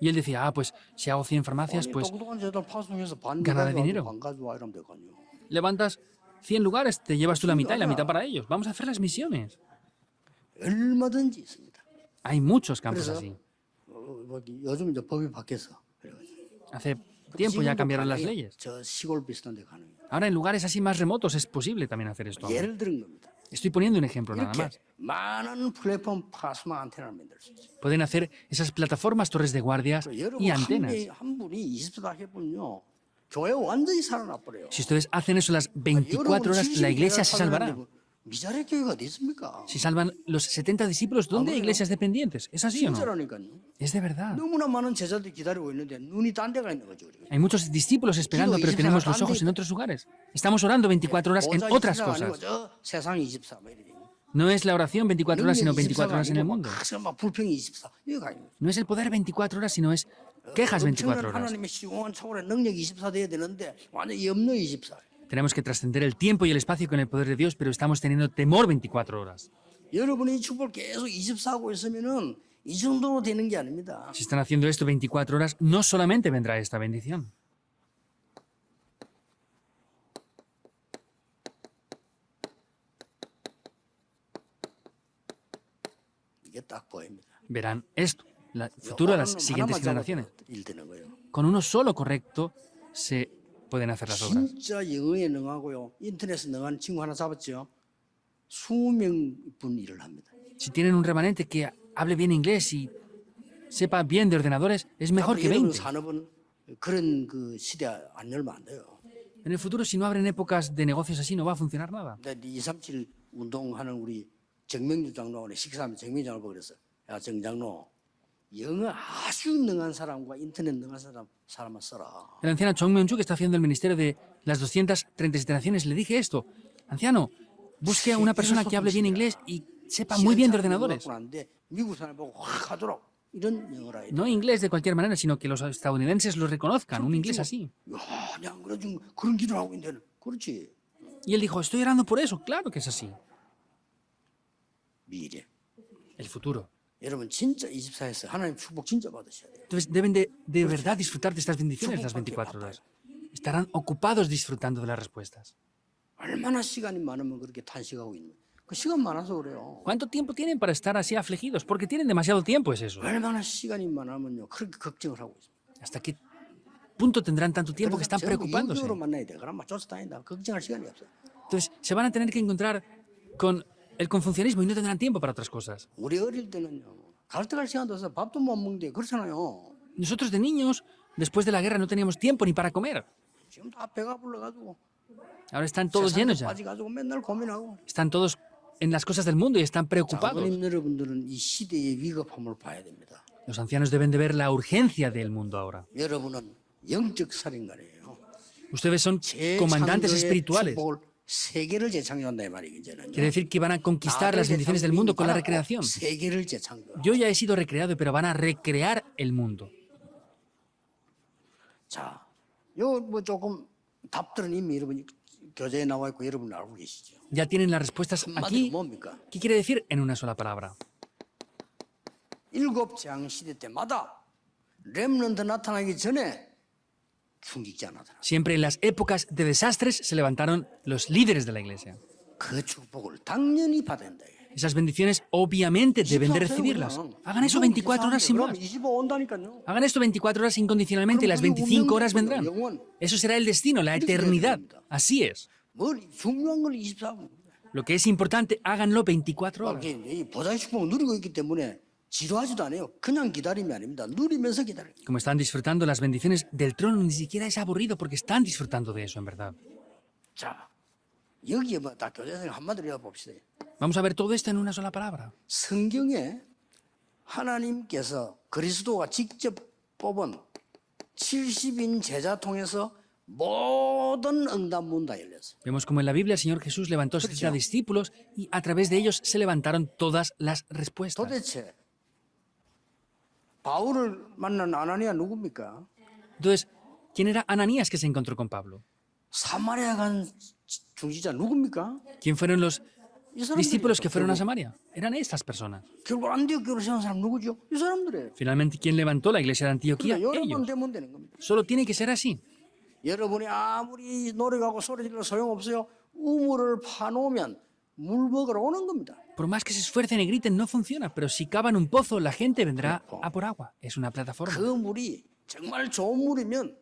S2: Y él decía, pues si hago 100 farmacias,
S1: 아니,
S2: pues
S1: 똑똑한 제자 파송해서 반
S2: ganaré
S1: 가져와,
S2: dinero.
S1: 반 가져와 이러면 되거든요.
S2: levantas 100 lugares, te llevas tú la mitad y la mitad para ellos. Vamos a hacer las misiones.
S1: 얼마든지 있습니다.
S2: Hay muchos campos
S1: 그래서
S2: así.
S1: 요즘 이제 법이 바뀌어서 그래가지고.
S2: Hace tiempo ya cambiaron las leyes.
S1: 저 시골 비슷한 데 가는 거예요.
S2: Ahora en lugares así más remotos es posible también hacer esto. ahora.
S1: 예를 들은 겁니다.
S2: Estoy poniendo un ejemplo nada
S1: 이렇게
S2: más.
S1: 많은 플랫폼 파스마 안테나를 만들 수 있어요.
S2: Pueden hacer esas plataformas, torres de guardias
S1: 여러분
S2: y antenas.
S1: 한 분이 24 해보면요. 교회 완전히 살아나버려요.
S2: Si ustedes hacen eso las 24 horas, la iglesia se salvará.
S1: 미자리 교회가 어디 있습니까?
S2: Si salvan los 70 discípulos, ¿dónde hay iglesias dependientes? ¿Es así o no?
S1: 진짜라니까요.
S2: Es de verdad.
S1: 너무나 많은 제자들이 기다리고 있는데 눈이 딴 데가 있는 거죠. 우리가.
S2: Hay muchos discípulos esperando, pero tenemos los ojos en otros lugares. Estamos orando 24 horas en
S1: 보좌
S2: otras
S1: 24가 아니고
S2: cosas.
S1: 저 세상 24. 뭐 이래.
S2: No es la oración 24 horas, sino 24 horas en el mundo.
S1: 막 불평이 24. 이거 아니에요.
S2: No es el poder 24 horas, sino es quejas 24 horas.
S1: 하나님의 시공한 초월의 능력 24 돼야 되는데 완전히 염려 24.
S2: Tenemos que trascender el tiempo y el espacio con el poder de Dios, pero estamos teniendo temor 24 horas.
S1: 여러분이 축복을 계속 24 하고 있으면은 이 정도로 되는 게 아닙니다.
S2: Si están haciendo esto 24 horas, no solamente vendrá esta bendición.
S1: 이게 딱 보입니다.
S2: Verán esto, el futuro de las siguientes generaciones.
S1: 일 되는 거예요.
S2: Con uno solo correcto se pueden hacer las obras.
S1: 진짜 영어에 능하고요. 인터넷에 능한 친구 하나 잡았죠. 20명 일을 합니다.
S2: Si tienen un remanente que hable bien inglés y sepa bien de ordenadores, es mejor que
S1: 여러분
S2: 20.
S1: 산업은 그런 그 시대 안 열면 안 돼요.
S2: En el futuro, si no abren épocas de negocios así, no va a funcionar nada.
S1: 근데 237 운동하는 우리 정명주 장로원에 식사하면 정명주 장로 보고 그랬어. 야, 정장로 영어 아주 능한 사람과 인터넷 능한 사람만 써라.
S2: El anciano Chong Myung-ju, que está haciendo el ministerio de las 237 naciones, le dije esto. Anciano, busque a una persona que hable bien inglés y sepa muy bien de ordenadores.
S1: 미국 사람 보고 확 하도록 이런 영어라.
S2: No inglés de cualquier manera, sino que los estadounidenses lo reconozcan, un inglés así.
S1: 야, 내가 그래 좀 그런 기도를 하고 있는데 그렇지.
S2: Y él dijo, estoy orando por eso. Claro que es así.
S1: 미래.
S2: El futuro.
S1: 여러분 진짜 24에서 하나님 축복 진짜 받으셔야 돼요.
S2: Entonces deben de verdad disfrutar de estas bendiciones las 24 horas. Estarán ocupados disfrutando de las respuestas.
S1: 얼마나 시간이 많으면 그렇게 탄식하고 있는. 그 시간 많아서 그래요.
S2: ¿Cuánto tiempo tienen para estar así afligidos? Porque tienen demasiado tiempo, es eso.
S1: 얼마나 시간이 많으면요 그렇게 걱정을 하고 있습니다.
S2: ¿Hasta qué punto tendrán tanto tiempo que están preocupándose?
S1: 영적으로 만나야 돼. 그럼 막 쫓아다닌다. 걱정할 시간이 없어요.
S2: Entonces se van a tener que encontrar con el confucianismo y no tendrán tiempo para otras cosas.
S1: 우리 어릴 때는요 갈등할 시간도 없어 밥도 못 먹는데 그렇잖아요.
S2: Nosotros de niños, después de la guerra, no teníamos tiempo ni para comer.
S1: 지금 다 배가 불러가지고
S2: Ahora están todos llenos ya.
S1: 빠져가지고 맨날 고민하고.
S2: Están todos en las cosas del mundo y están preocupados.
S1: 장로님 여러분들은 이 시대의 위급함을 봐야 됩니다.
S2: Los ancianos deben de ver la urgencia del mundo ahora.
S1: 여러분은 영적 살인관이에요.
S2: Ustedes son comandantes espirituales.
S1: 축복을 세계를 재창조한다 이 말이에요. 이제는.
S2: Quiere decir que van a conquistar las bendiciones del mundo con la recreación.
S1: 세계를 재창조.
S2: Yo ya he sido recreado, pero van a recrear el mundo.
S1: 자, 요 뭐 조금 답들은 이미 여러분이 교재에 나와 있고 여러분 알고 계시죠.
S2: Ya tienen las respuestas
S1: 한마디로
S2: aquí.
S1: 뭡니까?
S2: ¿Qué quiere decir en una sola palabra?
S1: 일곱 재앙 시대 때마다 렘넌트 나타나기 전에 중직자 나타나.
S2: Siempre en las épocas de desastres se levantaron los líderes de la iglesia.
S1: 그 축복을 당연히 받아야 된다.
S2: Esas bendiciones obviamente deben de recibirlas. Hagan eso 24 horas sin
S1: 그럼
S2: más.
S1: 25 온다니까요.
S2: Hagan esto 24 horas incondicionalmente y las 25 horas vendrán. Eso será el destino, la eternidad. Así es.
S1: 뭘 중요한 건 24분.
S2: Lo que es importante, háganlo 24 horas.
S1: 이 보좌의 축복을 누리고 있기 때문에 지루하지도 않아요. 그냥 기다림이 아닙니다. 누리면서 기다려요.
S2: Como están disfrutando las bendiciones del trono, ni siquiera es aburrido porque están disfrutando de eso, en verdad.
S1: 자, 여기에 뭐 다 교재에서 한마디로 해봅시다.
S2: Vamos a ver todo esto en una sola palabra.
S1: 성경에 하나님께서 그리스도가 직접 뽑은 70인 제자 통해서 모든 응답문 다 열렸어요.
S2: Vemos como en la Biblia el Señor Jesús levantó 70 discípulos y a través de ellos se levantaron todas las respuestas.
S1: 도대체 바울을 만난 아나니아 누굽니까?
S2: Entonces, ¿quién era Ananías que se encontró con Pablo?
S1: 사마리아 간 중지자 누굽니까?
S2: ¿Quién fueron los
S1: 이 사람들이
S2: discípulos que fueron a Samaria? Eran estas personas.
S1: 결국 안디옥 교회를 세운 사람 누구죠? 이 사람들이에요.
S2: Finalmente, ¿quién levantó la iglesia de Antioquía?
S1: 그러니까 여러분
S2: Ellos.
S1: 되면 되는 겁니다.
S2: Solo tiene que ser así.
S1: 여러분이 아무리 노력하고 소리질러 소용없어요. 우물을 파놓으면 물 먹으러 오는 겁니다.
S2: Por más que se esfuercen y griten, no funciona. Pero si cavan un pozo, la gente vendrá a por agua. Es una plataforma.
S1: 그 물이 정말 좋은 물이면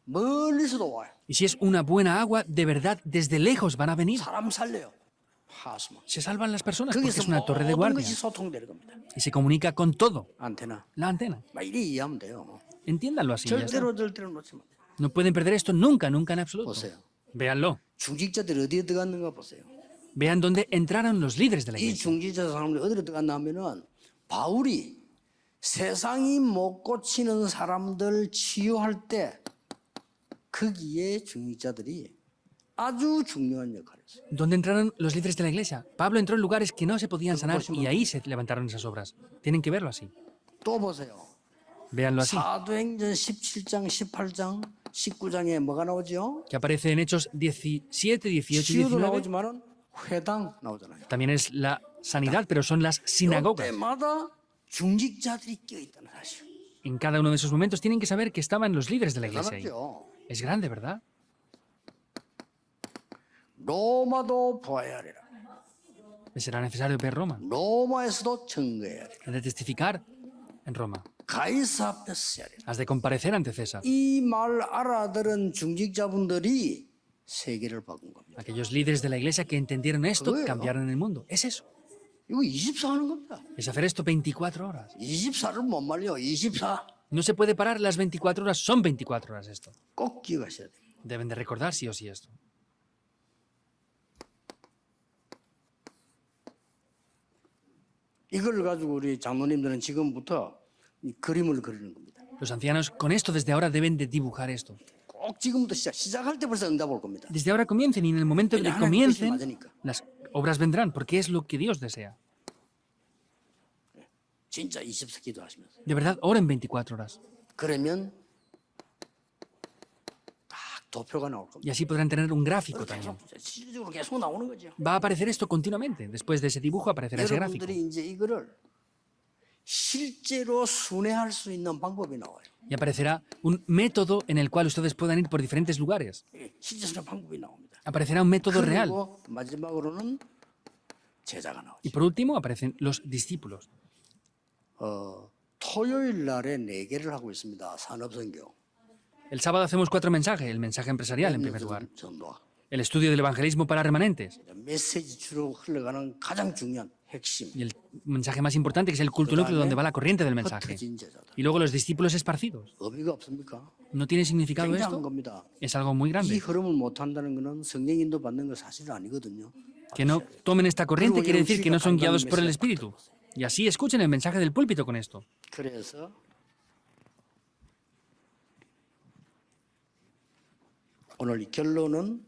S1: 멀리서도 와요.
S2: Y si es una buena agua, de verdad, desde lejos van a venir.
S1: 사람 살려요. 하수만.
S2: Se salvan las personas porque
S1: 거기서
S2: es una torre de
S1: 모든
S2: guardia.
S1: 것이 소통되는 겁니다.
S2: Y se comunica con todo.
S1: 안테나.
S2: La antena.
S1: 막 이리 이해하면 돼요.
S2: Entiéndanlo así. Ya está.
S1: 절대로 놓치면 돼요.
S2: No pueden perder esto nunca, nunca en absoluto.
S1: 보세요.
S2: Véanlo.
S1: 중직자들이 어디에 들어갔는가 보세요.
S2: Vean dónde entraron los líderes de la
S1: 이
S2: iglesia.
S1: 중직자 사람들이 어디로 들어갔나 하면은 바울이 세상이 못 고치는 사람들 치유할 때 거기에 중직자들이 아주 중요한 역할을 했어요.
S2: ¿Dónde entraron los líderes de la iglesia? Pablo entró en lugares que no se podían sanar y ahí se levantaron esas obras. Tienen que verlo así.
S1: 또 보세요.
S2: Véanlo así.
S1: 사도행전 17장, 18장, 19장에 뭐가 나오죠?
S2: Que aparece en Hechos 17, 18 y
S1: 치유도
S2: 19.
S1: 나오지만은 회당 나오잖아요.
S2: También es la sanidad, pero son las sinagogas.
S1: 때마다 중직자들이 끼어 있다는 사실.
S2: En cada uno de esos momentos tienen que saber que estaban los líderes de la iglesia ahí.
S1: 대단하죠.
S2: Es grande, ¿verdad?
S1: 로마도 보아야 하리라.
S2: Será necesario ver Roma.
S1: 로마에서도 증거해야 하리라.
S2: Has de testificar en Roma.
S1: 가이사 앞에서 해야 하리라.
S2: Has de comparecer ante César.
S1: 이 말 알아들은 중직자분들이 세계를 바꾼 겁니다.
S2: Aquellos líderes de la iglesia que entendieron esto
S1: 그거예요.
S2: cambiaron el mundo. Es eso.
S1: 이거 24 하는 겁니다.
S2: Es hacer esto 24 horas.
S1: 24를 못 말려. 24.
S2: No se puede parar las 24 horas. Son 24 horas esto.
S1: 꼭 기억하셔야 돼요.
S2: Deben de recordar sí o sí esto.
S1: 이걸 가지고 우리 장로님들은 지금부터 이 그림을 그리는 겁니다.
S2: Los ancianos con esto desde ahora deben de dibujar esto.
S1: 꼭 지금부터 시작할 때 벌써 응답 올 겁니다.
S2: Desde ahora comiencen y en el momento en que
S1: 하나님 뜻이
S2: comiencen,
S1: 맞으니까.
S2: las obras vendrán porque es lo que Dios desea.
S1: 진짜 24 기도하시면서.
S2: De verdad, oren 24 horas.
S1: 그러면 딱 도표가 나올 겁니다.
S2: Y así podrán tener un gráfico también.
S1: 계속 실질적으로 계속 나오는 거죠.
S2: Va a aparecer esto continuamente. Después de ese dibujo aparecerá ese gráfico.
S1: 여러분들이 이제 이거를 실제로 순회할 수 있는 방법이 나와요.
S2: Y aparecerá un método en el cual ustedes puedan ir por diferentes lugares.
S1: 예, 실제 순회 방법이 나옵니다.
S2: Aparecerá un método real.
S1: 그리고 마지막으로는 제자가 나오죠.
S2: Y por último aparecen los discípulos.
S1: 토요일 날에 4개를 하고 있습니다. 산업선교.
S2: El sábado hacemos 4 mensajes. El mensaje empresarial en primer lugar.
S1: 전도와
S2: El estudio del evangelismo para remanentes.
S1: 메시지 주로 흘러가는 가장 중요한 핵심.
S2: Y el mensaje más importante que es el culto núcleo donde va la corriente del mensaje.
S1: 흩어진 제자들.
S2: Y luego los discípulos esparcidos.
S1: 의미가 없습니까?
S2: ¿No tiene significado
S1: 굉장한
S2: esto?
S1: 겁니다.
S2: Es algo muy
S1: 이
S2: grande.
S1: 흐름을 못한다는 것은 성령 인도 받는 거 사실은 아니거든요.
S2: Que no tomen esta corriente quiere decir que no son guiados por el Espíritu. Y así escuchen el mensaje del púlpito con esto.
S1: 그래서 오늘 이 결론은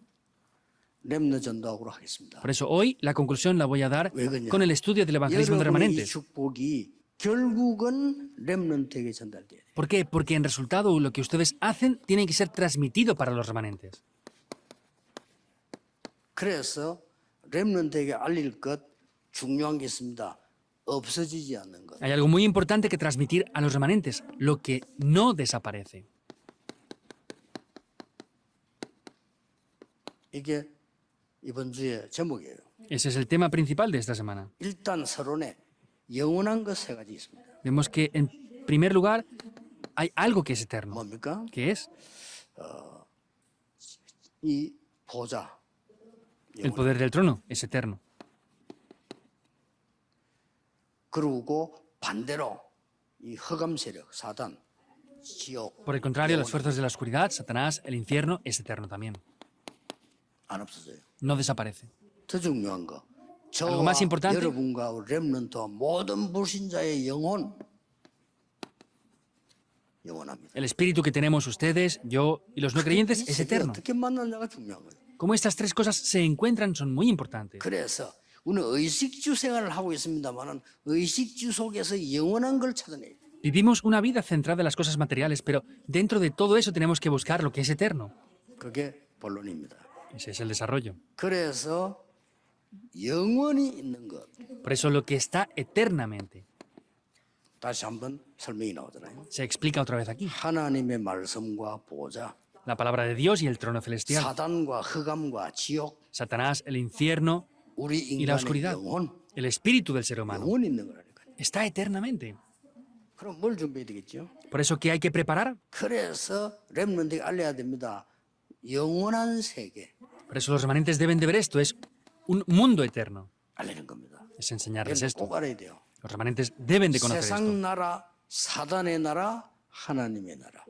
S1: 렘너 전도학으로 하겠습니다.
S2: Por eso hoy la conclusión la voy a dar
S1: 왜 그러냐?
S2: con el estudio del evangelismo de
S1: 여러분의 이
S2: remanentes.
S1: 축복이 결국은 렘넌트에게 전달돼야 돼요.
S2: ¿Por qué? Porque en resultado lo que ustedes hacen tiene que ser transmitido para los remanentes.
S1: 그래서 렘넌트에게 알릴 것 중요한 게 있습니다. 없어지지 않는 것.
S2: Hay algo muy importante que transmitir a los remanentes, lo que no desaparece.
S1: 이게 이번 주의 제목이에요.
S2: Ese es el tema principal de esta semana.
S1: 일단 서론에 영원한 것 세 가지 있습니다.
S2: Vemos que, en primer lugar, hay algo que es eterno.
S1: 뭡니까?
S2: ¿Qué es?
S1: 이 보좌.
S2: El poder del trono es eterno.
S1: 그리고 반대로 이 흑암 세력, 사단, 지옥
S2: Por el contrario, las fuerzas de la oscuridad, Satanás, el infierno, es eterno también.
S1: 안 없어져요.
S2: No desaparece.
S1: 더 중요한 거.
S2: Algo
S1: 저와
S2: más importante.
S1: 여러분과 렘넌트와 모든 불신자의 영혼합니다.
S2: El espíritu que tenemos ustedes, yo y los no creyentes
S1: 이
S2: es
S1: 세계
S2: eterno.
S1: 어떻게 만나냐가 중요한 거예요.
S2: Cómo estas tres cosas se encuentran son muy importantes.
S1: 그래서 우리는 의식주 생활을 하고 있습니다만은 의식주 속에서 영원한 걸 찾아내요.
S2: Vivimos una vida centrada en las cosas materiales, pero dentro de todo eso tenemos que buscar lo que es eterno.
S1: 그게 본론입니다.
S2: Ese es el desarrollo.
S1: 그래서 영원히 있는 것.
S2: Por eso lo que está eternamente
S1: 다시 한번 설명이 나오잖아요.
S2: se explica otra vez aquí.
S1: 하나님의 말씀과 보좌,
S2: La palabra de Dios y el trono celestial.
S1: 사단과 흑암과 지옥,
S2: Satanás, el infierno
S1: 우리
S2: y la
S1: 인간의
S2: oscuridad.
S1: 영혼,
S2: El espíritu del ser humano
S1: 영원히 있는 거라니까요.
S2: está eternamente.
S1: 그럼 뭘 준비해야 되겠죠?
S2: Por eso, ¿qué hay que preparar?
S1: 그래서 렘넌트가 알려야 됩니다. 영원한 세계
S2: Por eso los remanentes deben de ver esto. Es un mundo eterno.
S1: 알리는 겁니다.
S2: Es enseñarles
S1: 여러분
S2: esto.
S1: 꼭 알아야 돼요.
S2: Los remanentes deben de conocer esto.
S1: 세상 나라, 사단의 나라, 하나님의 나라.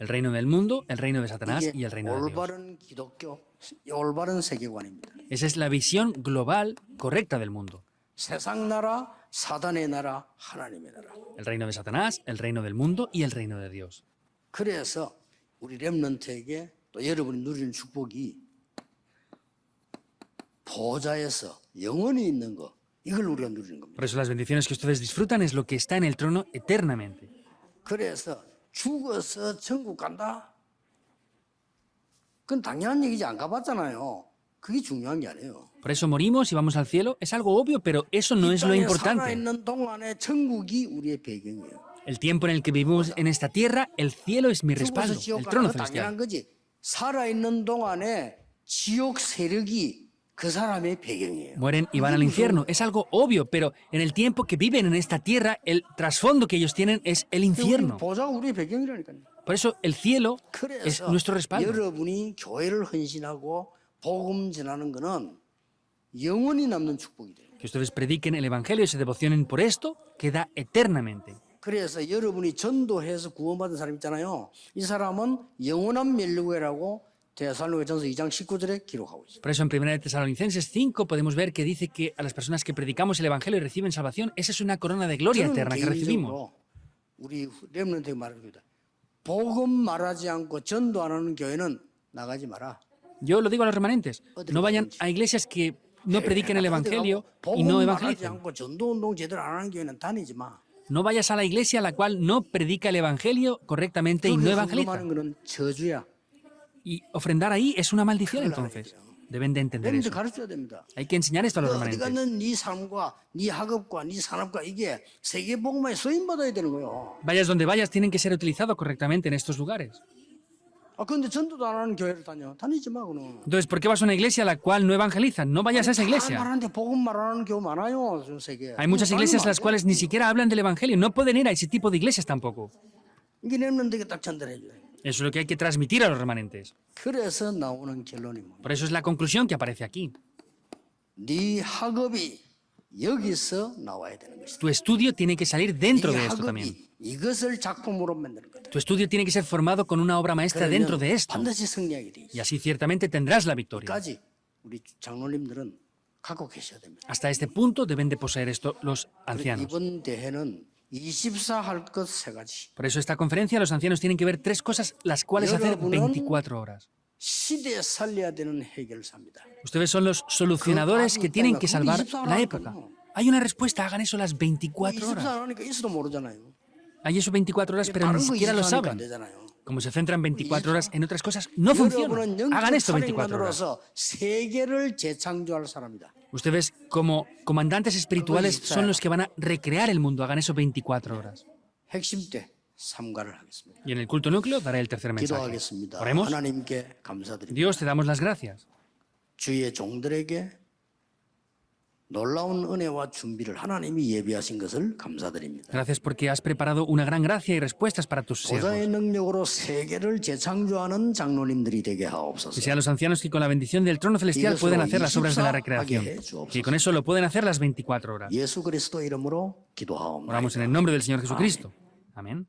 S2: El reino del mundo, el reino de Satanás y
S1: 이게
S2: el reino de Dios.
S1: 올바른 기독교, 올바른 세계관입니다.
S2: Esa es la visión global correcta del mundo.
S1: 세상 나라, 사단의 나라, 하나님의 나라.
S2: El reino de Satanás, el reino del mundo y el reino de Dios.
S1: 그래서 우리 렘넌트에게 또 여러분이 누리는 축복이 보좌에서 영원히 있는 거, 이걸 우리가 누리는 겁니다.
S2: Por eso las bendiciones que ustedes disfrutan es lo que está en el trono eternamente.
S1: 그래서 죽어서 천국 간다? 그건 당연한 얘기지. 안 가봤잖아요. 그게 중요한 게 아니에요.
S2: Por eso morimos y vamos al cielo. Es algo obvio, pero eso no
S1: 이
S2: es lo
S1: 땅에
S2: importante.
S1: 살아있는 동안에 천국이 우리의 배경이에요.
S2: El tiempo en el que vivimos en esta tierra, el cielo es mi
S1: 죽어서
S2: respaldo,
S1: 지옥
S2: el
S1: 가는
S2: trono
S1: 거 당연한
S2: celestial.
S1: 거지. 살아있는 동안에 지옥 세력이 그 사람의 배경이에요.
S2: Mueren y van al infierno. Es algo obvio, pero en el tiempo que viven en esta tierra, el trasfondo que ellos tienen es el infierno.
S1: 보좌가 우리의 배경이라니까요.
S2: Por eso el cielo es
S1: 그래서
S2: nuestro respaldo.
S1: 여러분이 교회를 헌신하고 복음 전하는 거는 영원히 남는 축복이 돼요.
S2: Que ustedes prediquen el evangelio y se devocionen por esto, queda eternamente.
S1: 그래서 여러분이 전도해서 구원받은 사람 있잖아요. 이 사람은 영원한 멸류관이라고 데살로니가전서 2장 19절에 기록하고 있어요.
S2: Por eso en 1 Tesalonicenses 5 podemos ver que dice que a las personas que predicamos el evangelio y reciben salvación, esa es una corona de gloria
S1: 저는
S2: eterna que recibimos.
S1: 개인적으로 우리 렘넌트에게 말합니다. 복음 말하지 않고 전도 안 하는 교회는 나가지 마라.
S2: Yo lo digo a los remanentes, no vayan a iglesias que no prediquen el evangelio y no
S1: 복음 말하지
S2: evangelicen.
S1: 않고 전도 운동 제대로 안 하는 교회는 다니지 마.
S2: No vayas a la iglesia a la cual no predica el evangelio correctamente y no evangeliza.
S1: 하는 거는 저주야.
S2: Y ofrendar ahí es una maldición entonces. Deben de entender
S1: 렘넌트
S2: eso.
S1: 가르쳐야 됩니다.
S2: Hay que enseñar esto a los
S1: 어디
S2: remanentes.
S1: 가는 네 삶과 네 학업과 네 산업과 이게 세계 복음에 쓰임 받아야 되는 거예요.
S2: Vayas donde vayas, tienen que ser utilizados correctamente en estos lugares.
S1: 아 근데 전도도 안 하는 교회를 다니지 마 그는.
S2: Entonces, ¿por qué vas a una iglesia a la cual no evangelizan? No vayas a esa iglesia.
S1: 말하는데 복음 말하는 교회 많아요, 전 세계.
S2: Hay muchas iglesias las cuales ni siquiera hablan del evangelio. No pueden ir a ese tipo de iglesias tampoco.
S1: 이게 렘넌트에게 딱 전달해 줘요.
S2: Eso es lo que hay que transmitir a los remanentes.
S1: 그래서 나오는 결론이 뭡니까?
S2: Por eso es la conclusión que aparece aquí.
S1: 네 학업이 여기서 나와야 되는 것이다.
S2: Tu estudio tiene que salir dentro
S1: 네
S2: de esto también.
S1: 학업이 이것을 작품으로 만드는 거다.
S2: Tu estudio tiene que ser formado con una obra maestra dentro de esto.
S1: 반드시 승리하게 돼
S2: Y
S1: 있어.
S2: así ciertamente tendrás la victoria.
S1: 까지 우리 장로님들은 갖고 계셔야 됩니다.
S2: Hasta este punto deben de poseer esto los ancianos.
S1: 이번 대회는 24 할 것 세 가지.
S2: Por eso esta conferencia los ancianos tienen que ver tres cosas las cuales hacer 24 horas.
S1: 시대 살려야 되는 해결사입니다.
S2: Ustedes son los solucionadores que tienen que salvar la época. Hay una respuesta, hagan eso las 24
S1: 24
S2: horas.
S1: 하니까 있어도 모르잖아요.
S2: Hay eso 24 horas, pero ni
S1: 다른 거
S2: siquiera lo
S1: 24 하니까 안
S2: saben.
S1: 되잖아요.
S2: Como se centran 24 horas en otras cosas, no funciona.
S1: 여러분은
S2: Hagan
S1: 영적
S2: esto 24 horas.
S1: 사령관으로서 세계를 재창조할 사람이다.
S2: Ustedes, como comandantes espirituales, son los que van a recrear el mundo. Hagan eso 24 horas.
S1: 핵심 때 삼가를 하겠습니다.
S2: Y en el culto núcleo daré el tercer mensaje.
S1: 기도하겠습니다.
S2: Oremos.
S1: 하나님께 감사드립니다.
S2: Dios, te damos las gracias.
S1: 주의 종들에게 놀라운 은혜와 준비를 하나님이 예비하신 것을 감사드립니다.
S2: Gracias porque has preparado una gran gracia y respuestas para tus
S1: 보좌의
S2: siervos.
S1: 능력으로 세계를 재창조하는 장로님들이 되게
S2: Que
S1: 하옵소서.
S2: sean los ancianos que con la bendición del trono celestial pueden hacer las obras de la recreación. Que con eso lo pueden hacer las 24 horas.
S1: 예수 그리스도 이름으로 기도하옵나이다.
S2: Oramos en el nombre del Señor Jesucristo. Amén.